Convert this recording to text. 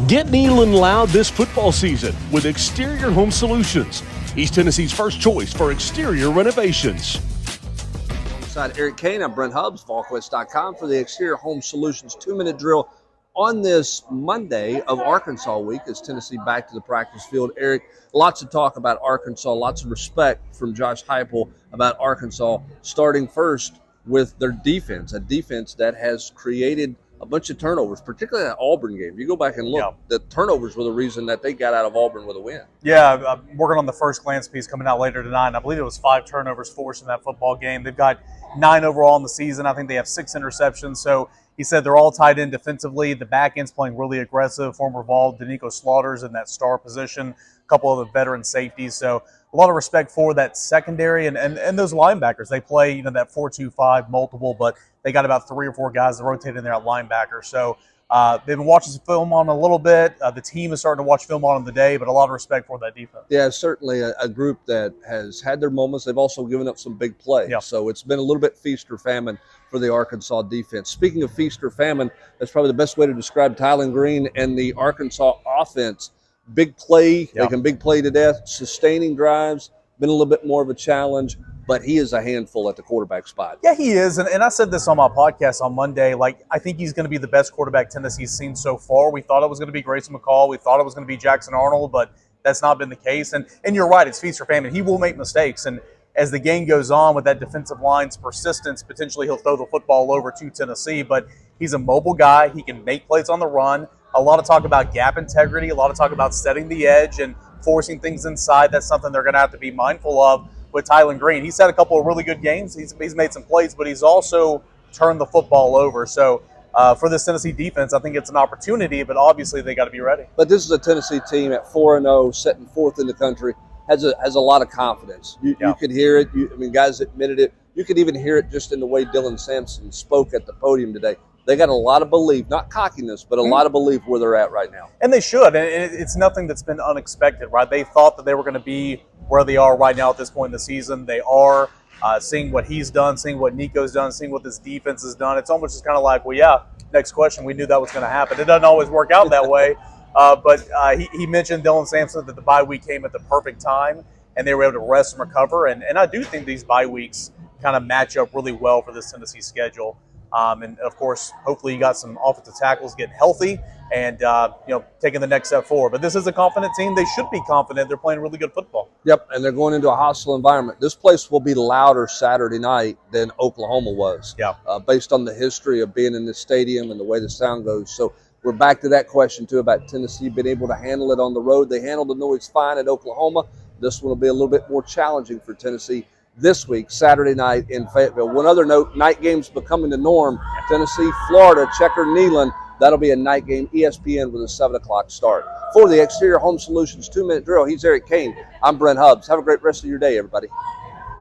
Get Neyland loud this football season with Exterior Home Solutions, East Tennessee's first choice for exterior renovations. Alongside Eric Kane, I'm Brent Hubbs, Volquest.com for the Exterior Home Solutions 2-minute drill on this Monday of Arkansas week as Tennessee back to the practice field. Eric, lots of talk about Arkansas, lots of respect from Josh Heupel about Arkansas, starting first with their defense, a defense that has created a bunch of turnovers, particularly that Auburn game. If you go back and look, the turnovers were the reason that they got out of Auburn with a win. Yeah, working on the first glance piece coming out later tonight, and I believe it was 5 turnovers forced in that football game. They've got 9 overall in the season. I think they have 6 interceptions. So he said they're all tied in defensively. The back end's playing really aggressive. Former Vol, Danico Slaughter's in that star position. A couple of the veteran safeties. So a lot of respect for that secondary and those linebackers. They play, that 4-2-5 multiple, but they got about 3 or 4 guys that rotate in there at linebacker. So they've been watching some film on a little bit. The team is starting to watch film on them today, but a lot of respect for that defense. Yeah, certainly a group that has had their moments. They've also given up some big plays. Yeah. So it's been a little bit feast or famine for the Arkansas defense. Speaking of feast or famine, that's probably the best way to describe Tylen Green and the Arkansas offense. Big play. They can big play to death. Sustaining drives, been a little bit more of a challenge, but he is a handful at the quarterback spot. Yeah, he is. And I said this on my podcast on Monday. I think he's going to be the best quarterback Tennessee's seen so far. We thought it was going to be Grayson McCall. We thought it was going to be Jackson Arnold, but that's not been the case. And you're right, it's feast or famine. He will make mistakes. And as the game goes on with that defensive line's persistence, potentially he'll throw the football over to Tennessee. But he's a mobile guy. He can make plays on the run. A lot of talk about gap integrity, a lot of talk about setting the edge and forcing things inside. That's something they're going to have to be mindful of with Tylen Green. He's had a couple of really good games. He's made some plays, but he's also turned the football over. So for this Tennessee defense, I think it's an opportunity, but obviously they got to be ready. But this is a Tennessee team at 4-0, setting 4th in the country, has a lot of confidence. You could hear it. Guys admitted it. You could even hear it just in the way Dylan Sampson spoke at the podium today. They got a lot of belief, not cockiness, but a lot of belief where they're at right now. And they should. And it's nothing that's been unexpected, right? They thought that they were going to be where they are right now at this point in the season. They are seeing what he's done, seeing what Nico's done, seeing what this defense has done. It's almost just kind of like, well, yeah, next question. We knew that was going to happen. It doesn't always work out that way. But he mentioned Dylan Sampson that the bye week came at the perfect time, and they were able to rest and recover. And I do think these bye weeks kind of match up really well for this Tennessee schedule. And, of course, hopefully you got some offensive tackles getting healthy and, taking the next step forward. But this is a confident team. They should be confident. They're playing really good football. Yep, and they're going into a hostile environment. This place will be louder Saturday night than Oklahoma was, based on the history of being in this stadium and the way the sound goes. So we're back to that question, too, about Tennessee being able to handle it on the road. They handled the noise fine at Oklahoma. This one will be a little bit more challenging for Tennessee this week, Saturday night in Fayetteville. One other note, night games becoming the norm. Tennessee, Florida, Checker Neyland. That'll be a night game, ESPN with a 7 o'clock start. For the Exterior Home Solutions 2-minute drill, he's Eric Kane. I'm Brent Hubbs. Have a great rest of your day, everybody.